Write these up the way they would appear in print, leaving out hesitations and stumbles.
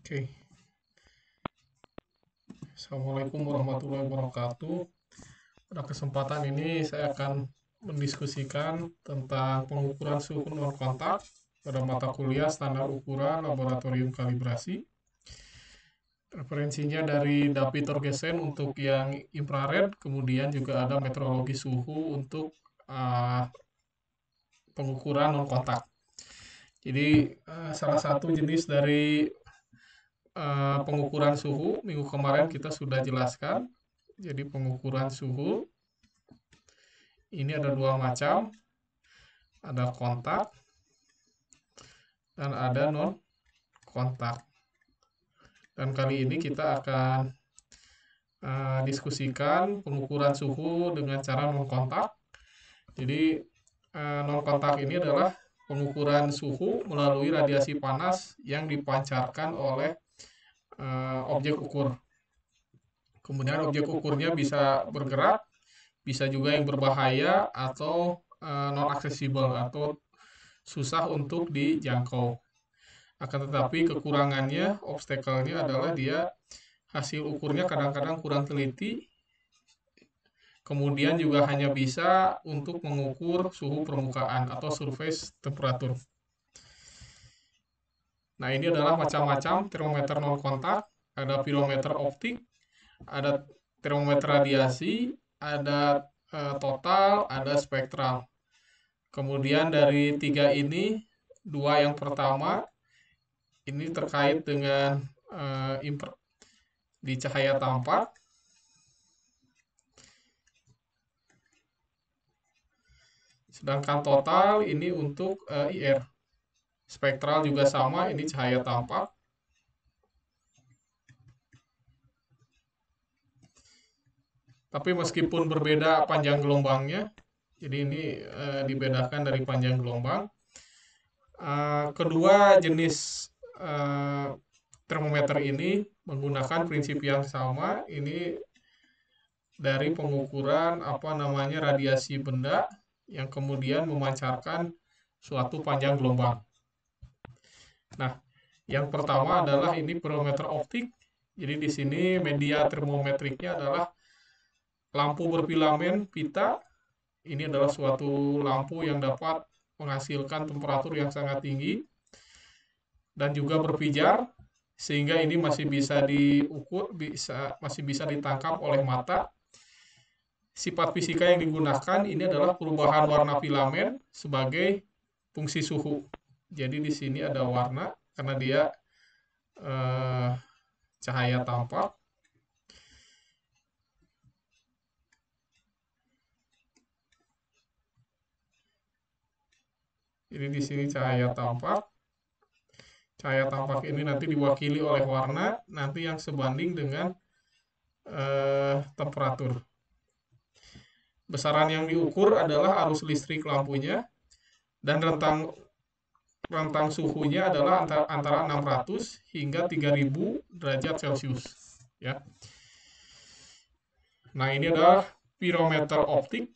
Oke, Assalamualaikum warahmatullahi wabarakatuh. Pada kesempatan ini saya akan mendiskusikan tentang pengukuran suhu non-kontak pada mata kuliah standar ukuran laboratorium kalibrasi. Referensinya dari David Torgersen untuk yang infrared, kemudian juga ada meteorologi suhu untuk pengukuran non-kontak. Jadi salah satu jenis dari pengukuran suhu minggu kemarin kita sudah jelaskan. Jadi pengukuran suhu ini ada dua macam, ada kontak dan ada non kontak. Dan kali ini kita akan diskusikan pengukuran suhu dengan cara non kontak. Jadi non kontak ini adalah pengukuran suhu melalui radiasi panas yang dipancarkan oleh objek ukur. Kemudian objek ukurnya bisa bergerak, bisa juga yang berbahaya atau non aksesibel atau susah untuk dijangkau. Akan tetapi kekurangannya, obstacle-nya adalah dia hasil ukurnya kadang-kadang kurang teliti, kemudian juga hanya bisa untuk mengukur suhu permukaan atau surface temperature. Nah, ini adalah macam-macam termometer non kontak, ada pirometer optik, ada termometer radiasi, ada total, ada spektral. Kemudian dari tiga ini, dua yang pertama ini terkait dengan di cahaya tampak. Sedangkan total ini untuk IR. Spektral juga sama, ini cahaya tampak. Tapi meskipun berbeda panjang gelombangnya, jadi ini dibedakan dari panjang gelombang. Kedua jenis termometer ini menggunakan prinsip yang sama. Ini dari pengukuran radiasi benda yang kemudian memancarkan suatu panjang gelombang. Nah, yang pertama adalah ini pirometer optik. Jadi di sini media termometriknya adalah lampu berfilamen pita. Ini adalah suatu lampu yang dapat menghasilkan temperatur yang sangat tinggi dan juga berpijar, sehingga ini masih bisa diukur, masih bisa ditangkap oleh mata. Sifat fisika yang digunakan ini adalah perubahan warna filamen sebagai fungsi suhu. Jadi di sini ada warna karena dia cahaya tampak. Jadi di sini cahaya tampak. Cahaya tampak ini nanti diwakili oleh warna, nanti yang sebanding dengan temperatur. Besaran yang diukur adalah arus listrik lampunya, dan rentang suhunya adalah antara 600 hingga 3000 derajat Celcius. Ya. Nah, ini adalah pirometer optik.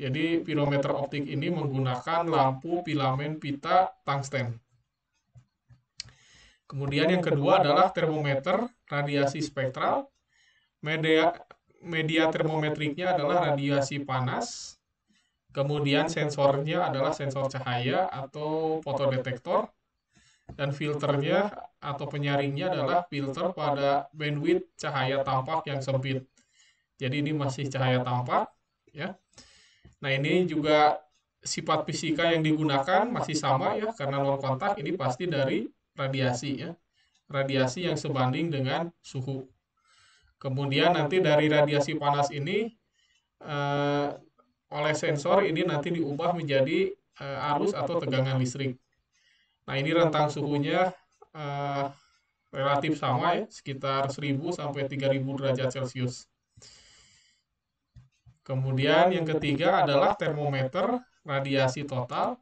Jadi pirometer optik ini menggunakan lampu filamen pita tungsten. Kemudian yang kedua adalah termometer radiasi spektral. Media termometriknya adalah radiasi panas. Kemudian sensornya adalah sensor cahaya atau fotodetektor. Dan filternya atau penyaringnya adalah filter pada bandwidth cahaya tampak yang sempit. Jadi ini masih cahaya tampak, ya. Nah, ini juga sifat fisika yang digunakan masih sama, ya, karena non kontak ini pasti dari radiasi, ya. Radiasi yang sebanding dengan suhu. Kemudian nanti dari radiasi panas ini oleh sensor ini nanti diubah menjadi arus atau tegangan listrik. Nah, ini rentang suhunya relatif sama, ya, sekitar 1000 sampai 3000 derajat Celcius. Kemudian yang ketiga adalah termometer radiasi total.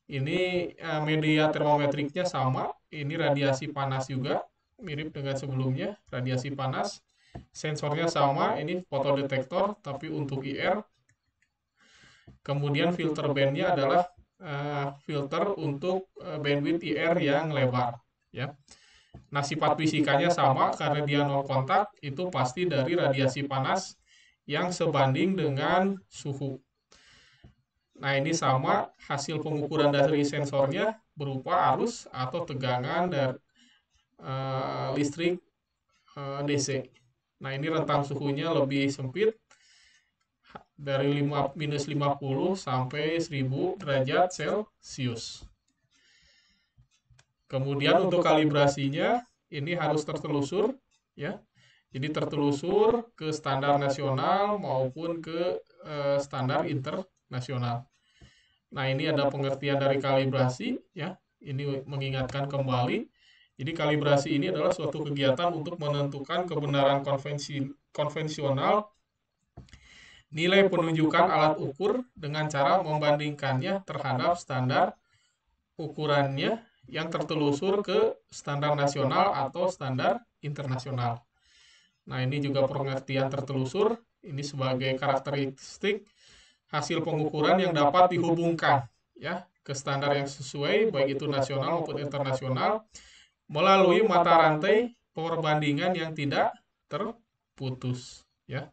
Ini media termometriknya sama, ini radiasi panas juga, mirip dengan sebelumnya, radiasi panas. Sensornya sama, ini fotodetektor, tapi untuk IR. Kemudian filter bandnya adalah filter untuk bandwidth IR yang lebar, ya. Nah, sifat fisikanya sama karena dia non kontak, itu pasti dari radiasi panas yang sebanding dengan suhu. Nah, ini sama hasil pengukuran dari sensornya berupa arus atau tegangan dari listrik DC. Nah, ini rentang suhunya lebih sempit dari minus 50 sampai 1000 derajat Celcius. Kemudian untuk kalibrasinya ini harus tertelusur ya. Jadi tertelusur ke standar nasional maupun ke standar internasional. Nah, ini ada pengertian dari kalibrasi ya. Ini mengingatkan kembali. Jadi kalibrasi ini adalah suatu kegiatan untuk menentukan kebenaran konvensional nilai penunjukan alat ukur dengan cara membandingkannya terhadap standar ukurannya yang tertelusur ke standar nasional atau standar internasional. Nah, ini juga pengertian tertelusur. Ini sebagai karakteristik hasil pengukuran yang dapat dihubungkan ya ke standar yang sesuai baik itu nasional maupun internasional melalui mata rantai perbandingan yang tidak terputus ya.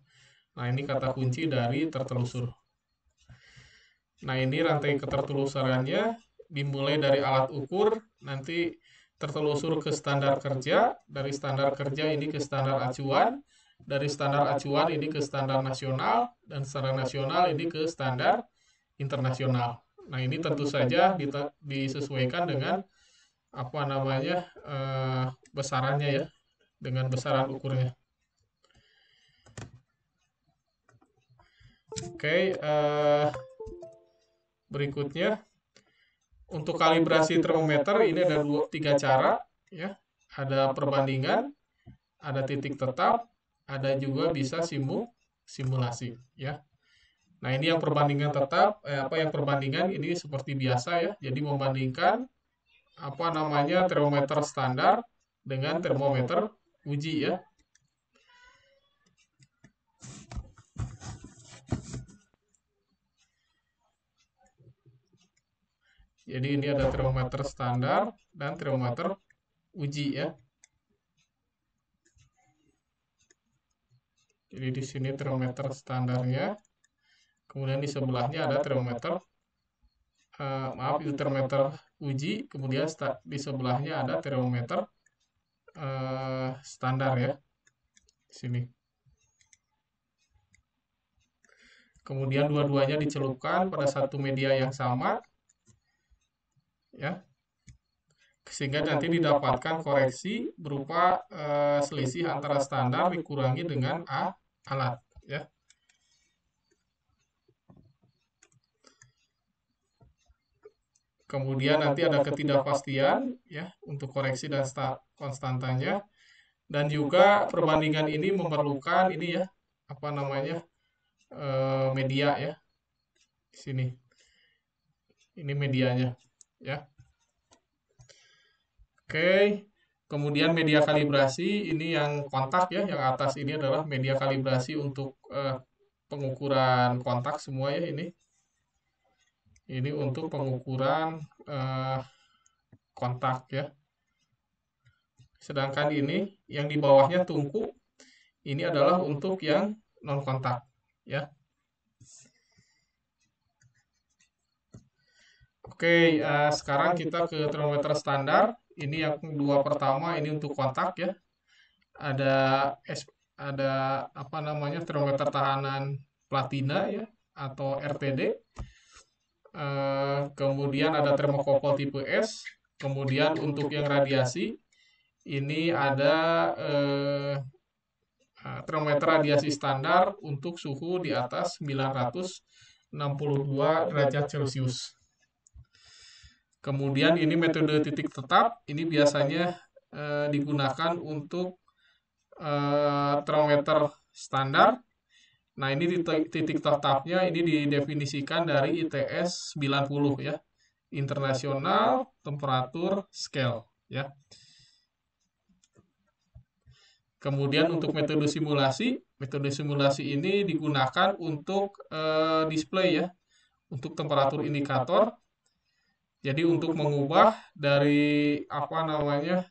Nah, ini kata kunci dari tertelusur. Nah, ini rantai ketertelusurannya dimulai dari alat ukur, nanti tertelusur ke standar kerja, dari standar kerja ini ke standar acuan, dari standar acuan ini ke standar nasional, dan standar nasional ini ke standar internasional. Nah, ini tentu saja disesuaikan dengan apa namanya besarannya ya, dengan besaran ukurnya. Oke, berikutnya untuk kalibrasi termometer ini ada 3 cara ya. Ada perbandingan, ada titik tetap, ada juga bisa simulasi ya. Nah, ini yang perbandingan tetap yang perbandingan ini seperti biasa ya. Jadi membandingkan apa namanya termometer standar dengan termometer uji ya. Jadi ini ada termometer standar dan termometer uji ya. Jadi di sini termometer standarnya. Kemudian di sebelahnya ada termometer itu termometer uji, kemudian di sebelahnya ada termometer standar ya. Di sini. Kemudian dua-duanya dicelupkan pada satu media yang sama ya. Sehingga nanti didapatkan koreksi berupa selisih antara standar dikurangi dengan alat ya. Kemudian nanti ada ketidakpastian ya untuk koreksi dan konstantanya, dan juga perbandingan ini memerlukan ini ya apa namanya media ya. Di sini ini medianya ya. Oke, kemudian media kalibrasi ini yang kontak ya, yang atas ini adalah media kalibrasi untuk pengukuran kontak semua ya ini. Ini untuk pengukuran kontak ya. Sedangkan ini yang di bawahnya tungku ini adalah untuk yang non kontak ya. Oke, sekarang kita ke termometer standar. Ini yang dua pertama ini untuk kontak ya. Ada apa namanya termometer tahanan platina ya atau RTD. Kemudian ada termokokol tipe S. Kemudian untuk yang radiasi ini ada termometer radiasi standar untuk suhu di atas 962 derajat Celcius. Kemudian ini metode titik tetap, ini biasanya digunakan untuk termometer standar. Nah, ini titik tetapnya ini didefinisikan dari ITS 90 ya. International Temperature Scale ya. Kemudian untuk metode simulasi ini digunakan untuk display ya, untuk temperatur indikator. Jadi untuk mengubah dari apa namanya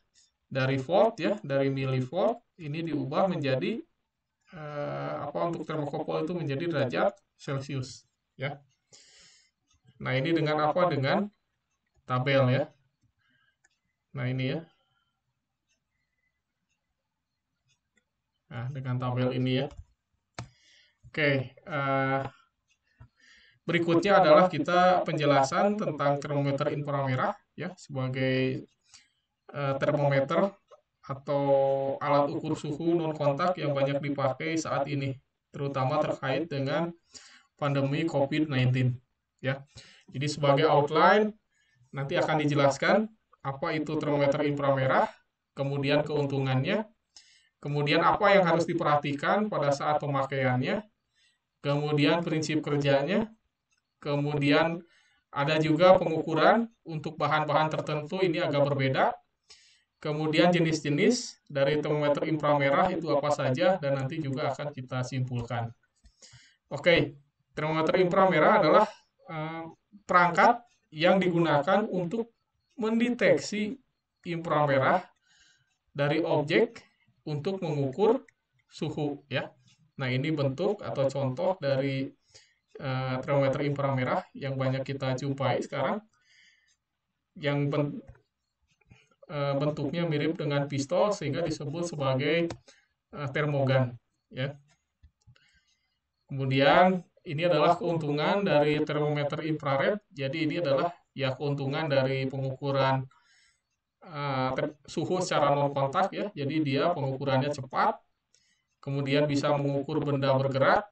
dari volt ya, dari milivolt ini diubah menjadi untuk termokouple itu menjadi derajat Celcius ya. Nah, ini dengan apa? Dengan tabel ya. Nah, ini ya. Nah, dengan tabel ini ya. Oke, berikutnya adalah kita penjelasan tentang termometer inframerah ya, sebagai termometer atau alat ukur suhu non kontak yang banyak dipakai saat ini, terutama terkait dengan pandemi COVID-19 ya. Jadi sebagai outline nanti akan dijelaskan apa itu termometer inframerah, kemudian keuntungannya, kemudian apa yang harus diperhatikan pada saat pemakaiannya, kemudian prinsip kerjanya, kemudian ada juga pengukuran untuk bahan-bahan tertentu ini agak berbeda, kemudian jenis-jenis dari termometer inframerah itu apa saja, dan nanti juga akan kita simpulkan. Oke, termometer inframerah adalah perangkat yang digunakan untuk mendeteksi inframerah dari objek untuk mengukur suhu ya. Nah, ini bentuk atau contoh dari termometer inframerah yang banyak kita jumpai sekarang, yang bentuknya mirip dengan pistol sehingga disebut sebagai termogan ya. Kemudian ini adalah keuntungan dari termometer infrared. Jadi ini adalah ya keuntungan dari pengukuran suhu secara non kontak ya. Jadi dia pengukurannya cepat, kemudian bisa mengukur benda bergerak,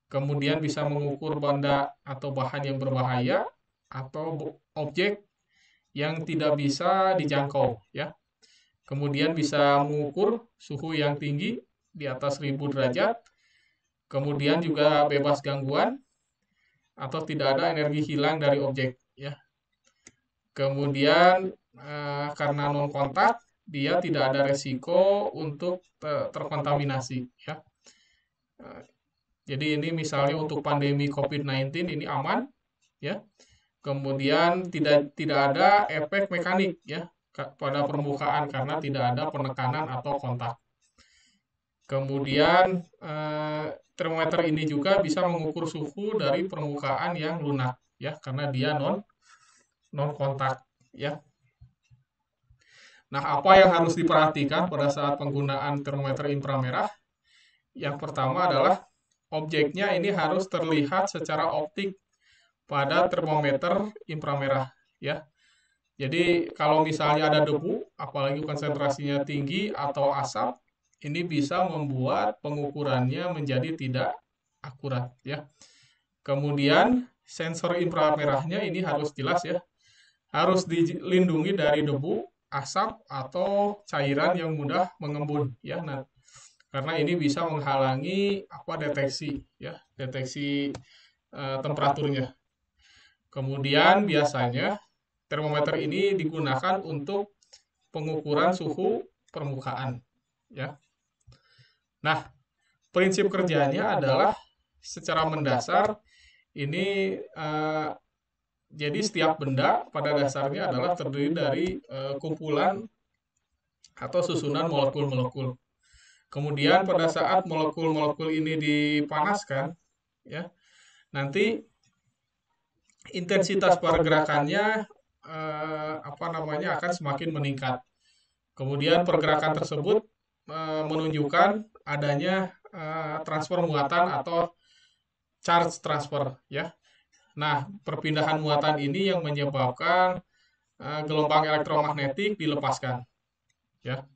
kemudian bisa mengukur benda atau bahan yang berbahaya atau objek yang tidak bisa dijangkau ya. Kemudian bisa mengukur suhu yang tinggi di atas 1000 derajat. Kemudian juga bebas gangguan atau tidak ada energi hilang dari objek ya. Kemudian karena non kontak dia tidak ada resiko untuk terkontaminasi ya. Jadi ini misalnya untuk pandemi COVID-19 ini aman ya. Kemudian tidak ada efek mekanik ya pada permukaan karena tidak ada penekanan atau kontak. Kemudian termometer ini juga bisa mengukur suhu dari permukaan yang lunak ya, karena dia non kontak ya. Nah, apa yang harus diperhatikan pada saat penggunaan termometer inframerah? Yang pertama adalah objeknya ini harus terlihat secara optik pada termometer inframerah ya. Jadi kalau misalnya ada debu, apalagi konsentrasinya tinggi atau asap, ini bisa membuat pengukurannya menjadi tidak akurat ya. Kemudian sensor inframerahnya ini harus jelas ya. Harus dilindungi dari debu, asap atau cairan yang mudah mengembun ya. Nah, karena ini bisa menghalangi deteksi ya, deteksi temperaturnya. Kemudian biasanya termometer ini digunakan untuk pengukuran suhu permukaan ya. Nah, prinsip kerjanya adalah secara mendasar ini jadi setiap benda pada dasarnya adalah terdiri dari kumpulan atau susunan molekul-molekul. Kemudian pada saat molekul-molekul ini dipanaskan ya, nanti intensitas pergerakannya akan semakin meningkat. Kemudian pergerakan tersebut menunjukkan adanya transfer muatan atau charge transfer ya. Nah, perpindahan muatan ini yang menyebabkan gelombang elektromagnetik dilepaskan ya.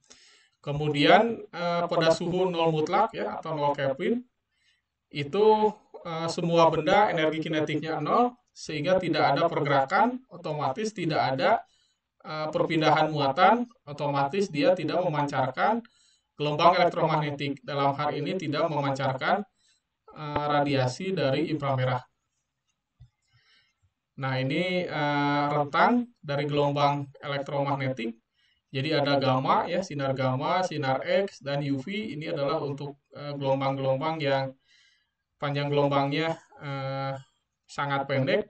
Kemudian pada suhu 0 mutlak ya atau 0 Kelvin itu semua benda energi kinetiknya 0 sehingga tidak ada pergerakan, otomatis tidak ada perpindahan muatan, otomatis dia tidak memancarkan gelombang elektromagnetik. Dalam hal ini tidak memancarkan radiasi dari inframerah. Nah, ini rentang dari gelombang elektromagnetik. Jadi ada gamma ya, sinar gamma, sinar X, dan UV. Ini adalah untuk gelombang-gelombang yang panjang gelombangnya sangat pendek,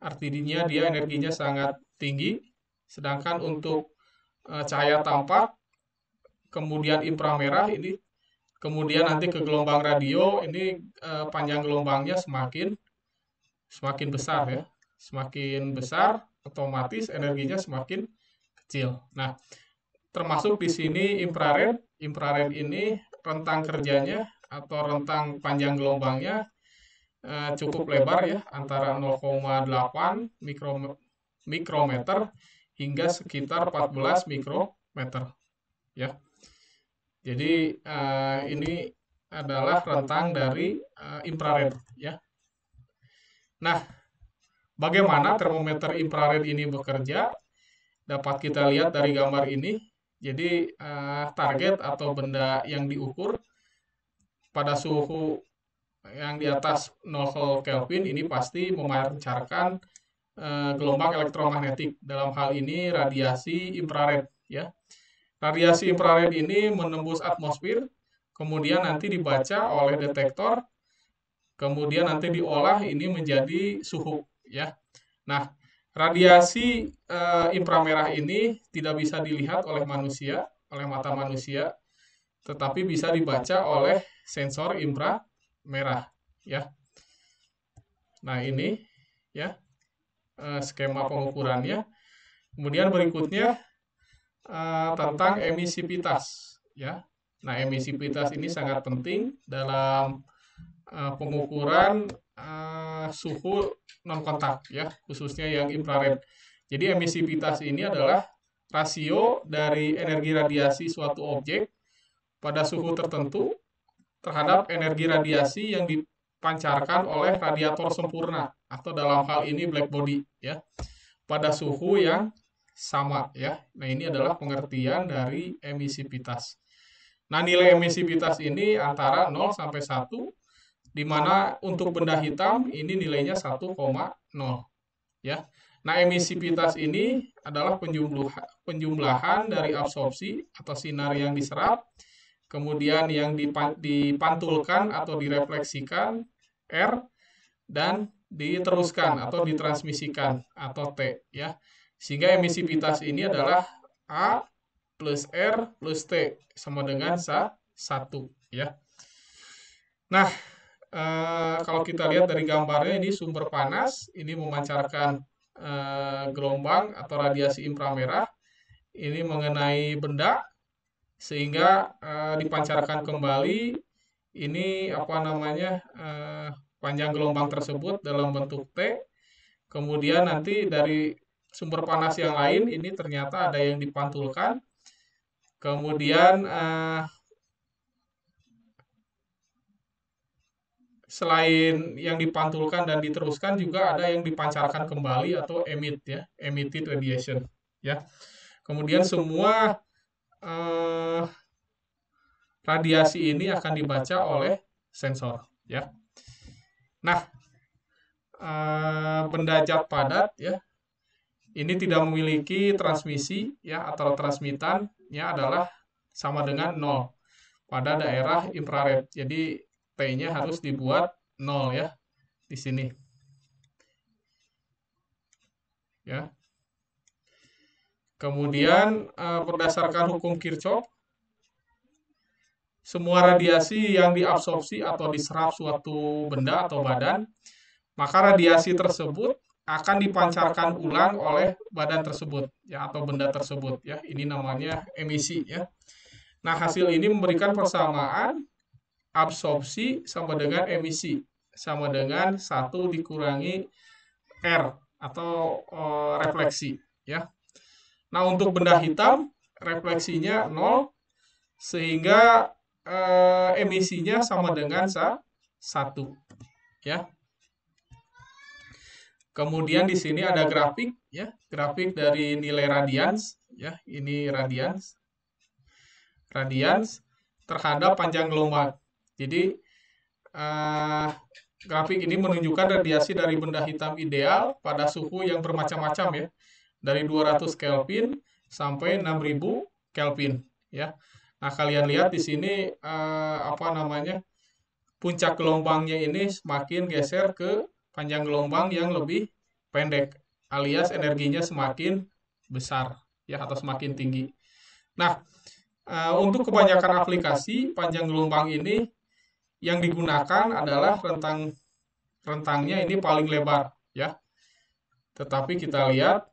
artinya dia energinya sangat tinggi. Sedangkan untuk cahaya tampak, kemudian inframerah ini, kemudian nanti ke gelombang radio ini panjang gelombangnya semakin besar ya. Semakin besar, otomatis energinya semakin kecil. Nah, termasuk di sini infrared. Infrared ini rentang kerjanya atau rentang panjang gelombangnya cukup lebar ya, antara 0,8 mikrometer hingga sekitar 14 mikrometer ya. Jadi ini adalah rentang dari infrared ya. Nah, bagaimana termometer infrared ini bekerja? Dapat kita lihat dari gambar ini. Jadi target atau benda yang diukur pada suhu yang di atas 0 Kelvin ini pasti memancarkan gelombang elektromagnetik. Dalam hal ini radiasi infrared ya. Radiasi infrared ini menembus atmosfer, kemudian nanti dibaca oleh detektor, kemudian nanti diolah ini menjadi suhu ya. Nah, radiasi inframerah ini tidak bisa dilihat oleh manusia, oleh mata manusia, tetapi bisa dibaca oleh sensor inframerah ya. Nah, ini ya skema pengukurannya. Kemudian berikutnya tentang emisivitas ya. Nah, emisivitas ini sangat penting dalam pengukuran suhu non kontak ya, khususnya yang infrared. Jadi emisivitas ini adalah rasio dari energi radiasi suatu objek pada suhu tertentu terhadap energi radiasi yang dipancarkan oleh radiator sempurna atau dalam hal ini black body ya, pada suhu yang sama ya. Nah, ini adalah pengertian dari emisivitas. Nah, nilai emisivitas ini antara 0 sampai 1, di mana untuk benda hitam ini nilainya 1,0 ya. Nah, emisivitas ini adalah penjumlahan dari absorpsi atau sinar yang diserap, kemudian yang dipantulkan atau direfleksikan R, dan diteruskan atau ditransmisikan atau T ya. Sehingga emisivitas ini adalah A plus R plus T sama dengan 1 ya. Nah, kalau kita lihat dari gambarnya ini sumber panas, ini memancarkan gelombang atau radiasi inframerah ini mengenai benda sehingga dipancarkan kembali ini panjang gelombang tersebut dalam bentuk T. Kemudian nanti dari sumber panas yang lain ini ternyata ada yang dipantulkan. Kemudian selain yang dipantulkan dan diteruskan juga ada yang dipancarkan kembali atau emitted radiation ya. Kemudian semua radiasi ini akan dibaca oleh sensor ya. Nah, benda zat padat ya ini tidak memiliki transmisi ya, atau transmitannya adalah sama dengan 0 pada daerah infrared. Jadi T-nya harus dibuat 0 ya di sini. Ya. Kemudian berdasarkan hukum Kirchhoff, semua radiasi yang diabsorpsi atau diserap suatu benda atau badan, maka radiasi tersebut akan dipancarkan ulang oleh badan tersebut ya, atau benda tersebut ya. Ini namanya emisi ya. Nah, hasil ini memberikan persamaan absorpsi sama dengan emisi sama dengan 1 dikurangi R atau refleksi ya. Nah, untuk benda hitam refleksinya 0 sehingga emisinya sama dengan 1 ya. Kemudian di sini ada grafik ya, grafik dari nilai radians ya, ini radians terhadap panjang gelombang. Jadi grafik ini menunjukkan radiasi dari benda hitam ideal pada suhu yang bermacam-macam ya, dari 200 Kelvin sampai 6000 Kelvin ya. Nah, kalian lihat di sini puncak gelombangnya ini semakin geser ke panjang gelombang yang lebih pendek, alias energinya semakin besar ya, atau semakin tinggi. Nah, untuk kebanyakan aplikasi panjang gelombang ini yang digunakan adalah rentangnya ini paling lebar, ya. Tetapi kita lihat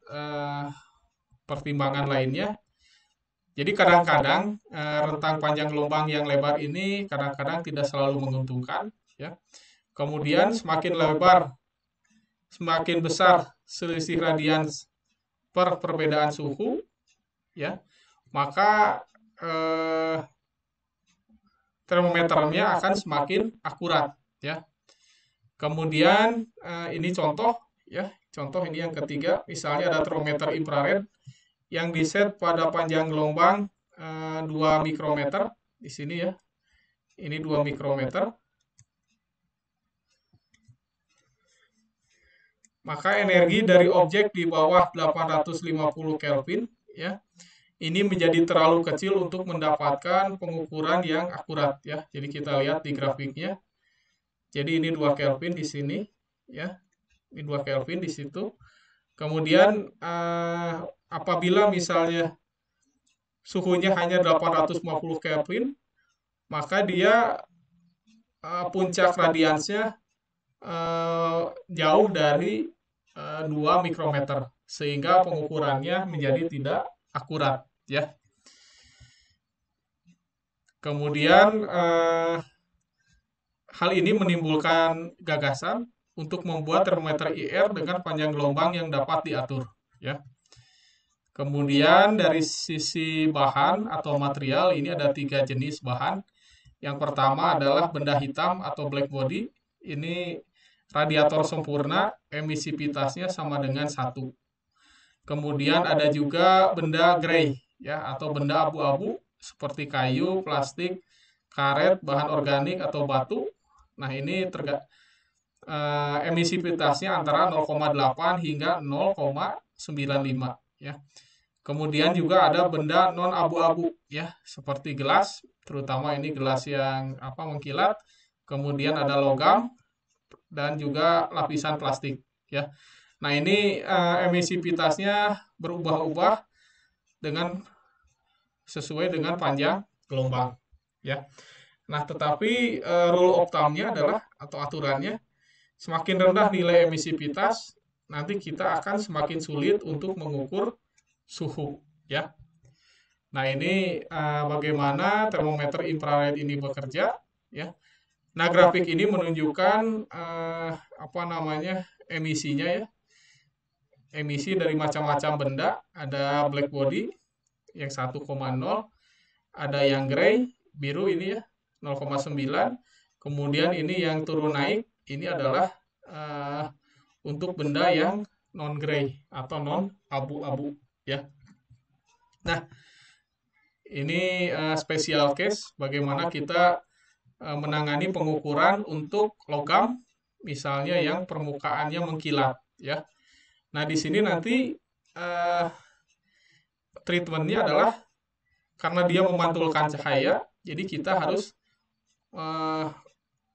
pertimbangan lainnya. Jadi kadang-kadang rentang panjang gelombang yang lebar ini kadang-kadang tidak selalu menguntungkan, ya. Kemudian semakin lebar, semakin besar selisih radians per perbedaan suhu, ya, maka termometernya akan semakin akurat, ya. Kemudian ini contoh, ya, contoh ini yang ketiga, misalnya ada termometer infrared yang diset pada panjang gelombang 2 mikrometer di sini, ya. Ini 2 mikrometer. Maka energi dari objek di bawah 850 Kelvin, ya, ini menjadi terlalu kecil untuk mendapatkan pengukuran yang akurat, ya. Jadi kita lihat di grafiknya. Jadi ini 2 Kelvin di sini, ya. Ini 2 Kelvin di situ. Kemudian apabila misalnya suhunya hanya 850 Kelvin, maka dia puncak radiansnya jauh dari 2 mikrometer, sehingga pengukurannya menjadi tidak akurat, ya. Kemudian hal ini menimbulkan gagasan untuk membuat termometer IR dengan panjang gelombang yang dapat diatur, ya. Kemudian dari sisi bahan atau material ini ada 3 jenis bahan. Yang pertama adalah benda hitam atau black body. Ini radiator sempurna, emisivitasnya sama dengan 1. Kemudian ada juga benda grey, ya, atau benda abu-abu seperti kayu, plastik, karet, bahan organik atau batu. Nah, ini emisivitasnya antara 0,8 hingga 0,95, ya. Kemudian juga ada benda non abu-abu, ya, seperti gelas, terutama ini gelas yang mengkilat. Kemudian ada logam dan juga lapisan plastik, ya. Nah, ini emisivitasnya berubah-ubah sesuai dengan panjang gelombang, ya. Nah, tetapi rule of thumb-nya adalah atau aturannya, semakin rendah nilai emisivitas, nanti kita akan semakin sulit untuk mengukur suhu, ya. Nah, ini bagaimana termometer infrared ini bekerja, ya. Nah, grafik ini menunjukkan emisinya, ya. Emisi dari macam-macam benda, ada black body yang 1,0, ada yang grey, biru ini, ya, 0,9. Kemudian ini yang turun naik, ini adalah untuk benda yang non grey atau non abu-abu, ya. Nah, ini special case bagaimana kita menangani pengukuran untuk logam, misalnya yang permukaannya mengkilat, ya. Nah, di sini nanti treatmentnya adalah karena dia memantulkan cahaya, jadi kita harus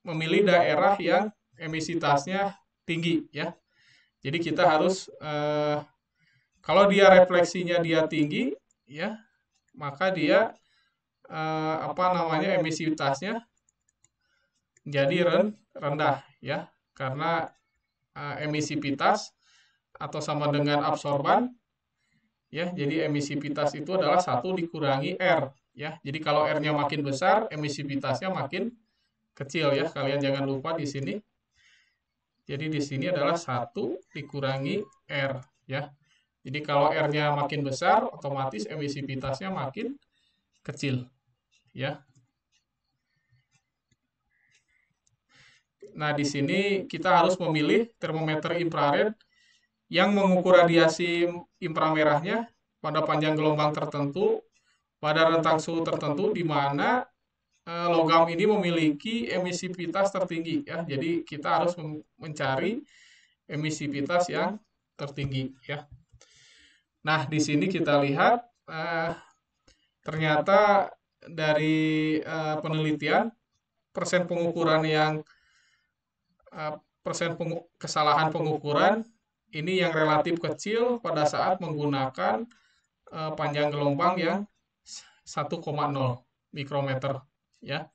memilih daerah yang emisitasnya tinggi, ya. Jadi kita harus kalau dia refleksinya dia tinggi, ya, maka dia emisitasnya jadi rendah, ya, karena emisivitas atau sama dengan absorban, ya. Jadi emisivitas itu adalah 1 dikurangi R, ya. Jadi kalau R-nya makin besar, emisivitasnya makin kecil, ya. Kalian jangan lupa di sini. Jadi di sini adalah 1 dikurangi R, ya. Jadi kalau R-nya makin besar, otomatis emisivitasnya makin kecil, ya. Nah, di sini kita harus memilih termometer infrared yang mengukur radiasi inframerahnya pada panjang gelombang tertentu, pada rentang suhu tertentu, di mana logam ini memiliki emisivitas tertinggi, ya. Jadi kita harus mencari emisivitas yang tertinggi, ya. Nah, di sini kita lihat ternyata dari penelitian persen pengukuran yang kesalahan pengukuran ini yang relatif kecil pada saat menggunakan panjang gelombang yang 1,0 mikrometer ya.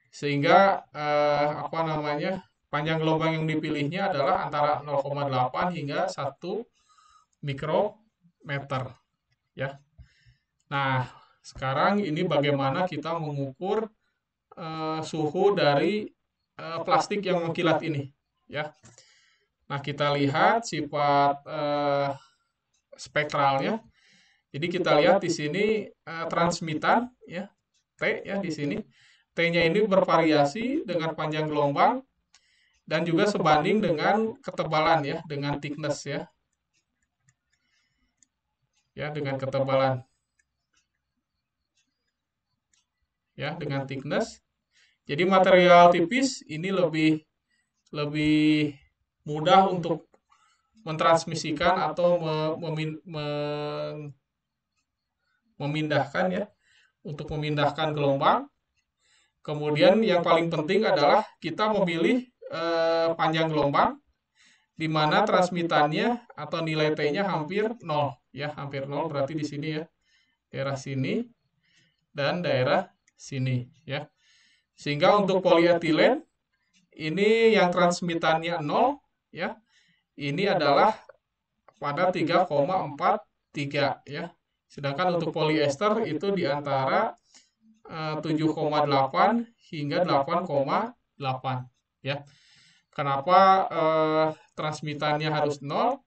Sehingga apa namanya? Panjang gelombang yang dipilihnya adalah antara 0,8 hingga 1 mikrometer ya. Nah, sekarang ini bagaimana kita mengukur suhu dari plastik yang mengkilat ini ya. Nah, kita lihat sifat spektralnya. Jadi kita lihat di sini transmitan ya, T ya di sini. T-nya ini bervariasi dengan panjang gelombang dan juga sebanding dengan ketebalan ya, dengan thickness ya. Ya, dengan ketebalan. Ya, dengan thickness. Jadi material tipis ini lebih mudah untuk mentransmisikan atau memindahkan ya, untuk memindahkan gelombang. Kemudian yang paling penting adalah kita memilih panjang gelombang di mana transmitannya atau nilai T-nya hampir 0 ya, hampir 0 berarti di sini ya. Daerah sini dan daerah sini ya. Sehingga untuk polietilen ini yang transmitannya 0 ya. Ini adalah pada 3,43 ya. Sedangkan untuk polyester itu di antara 7,8 hingga 8,8 ya. Kenapa transmitannya harus 0?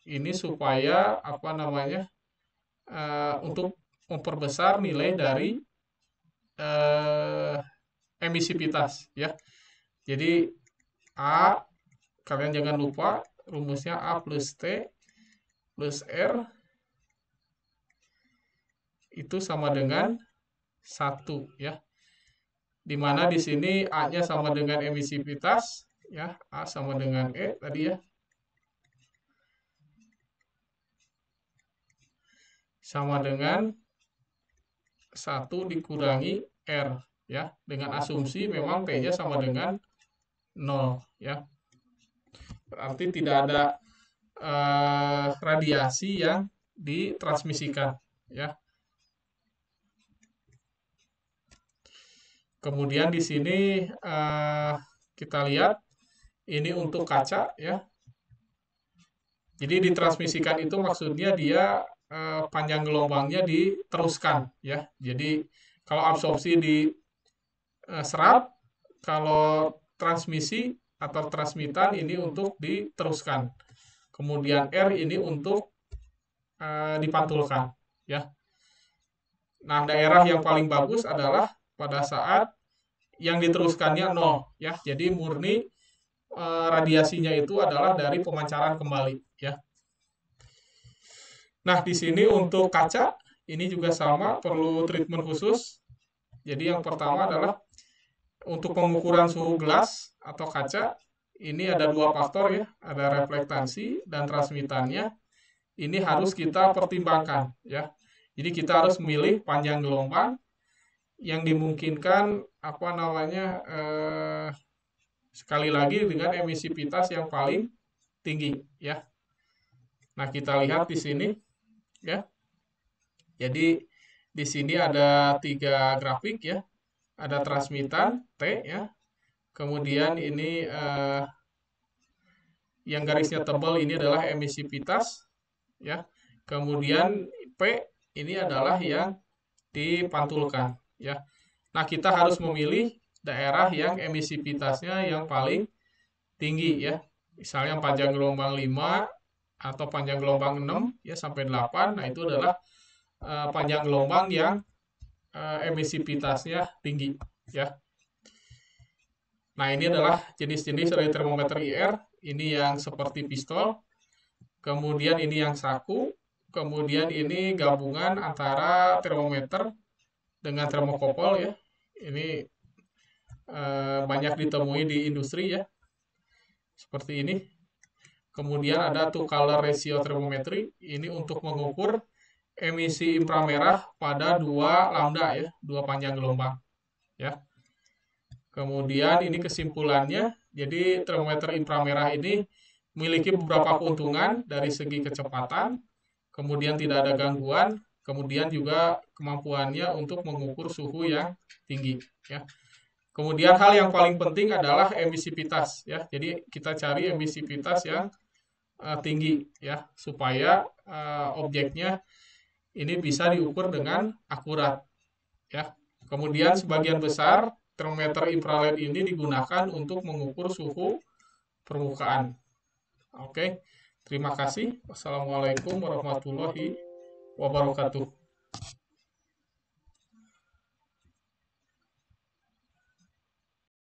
Ini supaya apa namanya? Untuk memperbesar nilai dari emisivitas ya. Jadi A, kalian jangan lupa rumusnya A plus T plus R itu sama dengan 1 ya. Dimana di sini A-nya sama dengan emisivitas ya, A sama dengan E tadi ya. Sama dengan 1 dikurangi R ya, dengan asumsi memang T-nya sama dengan 0 ya. Berarti tidak ada radiasi yang ditransmisikan ya. Kemudian di sini kita lihat ini untuk kaca ya. Jadi ditransmisikan itu maksudnya dia panjang gelombangnya diteruskan ya. Jadi kalau absorpsi di serap, kalau transmisi atau transmitan ini untuk diteruskan. Kemudian R ini untuk dipantulkan ya. Nah, daerah yang paling bagus adalah pada saat yang diteruskannya 0 ya. Jadi murni radiasinya itu adalah dari pemancaran kembali ya. Nah, di sini untuk kaca ini juga sama, perlu treatment khusus. Jadi yang pertama adalah untuk pengukuran suhu gelas atau kaca ini ada 2 faktor ya, ada reflektasi dan transmitannya. Ini harus kita pertimbangkan ya. Jadi kita harus memilih panjang gelombang yang dimungkinkan apa namanya sekali lagi dengan emisivitas yang paling tinggi ya. Nah, kita lihat di sini ya. Jadi di sini ada 3 grafik ya. Ada transmitan T ya. Kemudian ini yang garisnya tebal ini adalah emisivitas ya. Kemudian P ini adalah yang dipantulkan ya. Nah, kita harus memilih daerah yang emisivitasnya yang paling tinggi ya. Misalnya panjang gelombang 5 atau panjang gelombang 6 ya sampai 8. Nah, itu adalah panjang gelombang yang emisivitasnya tinggi ya. Nah, ini adalah jenis-jenis dari termometer IR. Ini yang seperti pistol. Kemudian ini yang saku. Kemudian ini gabungan antara termometer dengan termokopol ya. Ini banyak ditemui di industri ya. Seperti ini. Kemudian ada two color ratio thermometry. Ini untuk mengukur emisi inframerah pada 2 lambda ya, 2 panjang gelombang ya. Kemudian ini kesimpulannya, jadi termometer inframerah ini memiliki beberapa keuntungan dari segi kecepatan, kemudian tidak ada gangguan, kemudian juga kemampuannya untuk mengukur suhu yang tinggi, ya. Kemudian hal yang paling penting adalah emisivitas, ya. Jadi kita cari emisivitas yang tinggi, ya, supaya objeknya ini bisa diukur dengan akurat, ya. Kemudian sebagian besar termometer infrared ini digunakan untuk mengukur suhu permukaan. Oke, terima kasih. Wassalamualaikum warahmatullahi wabarakatuh.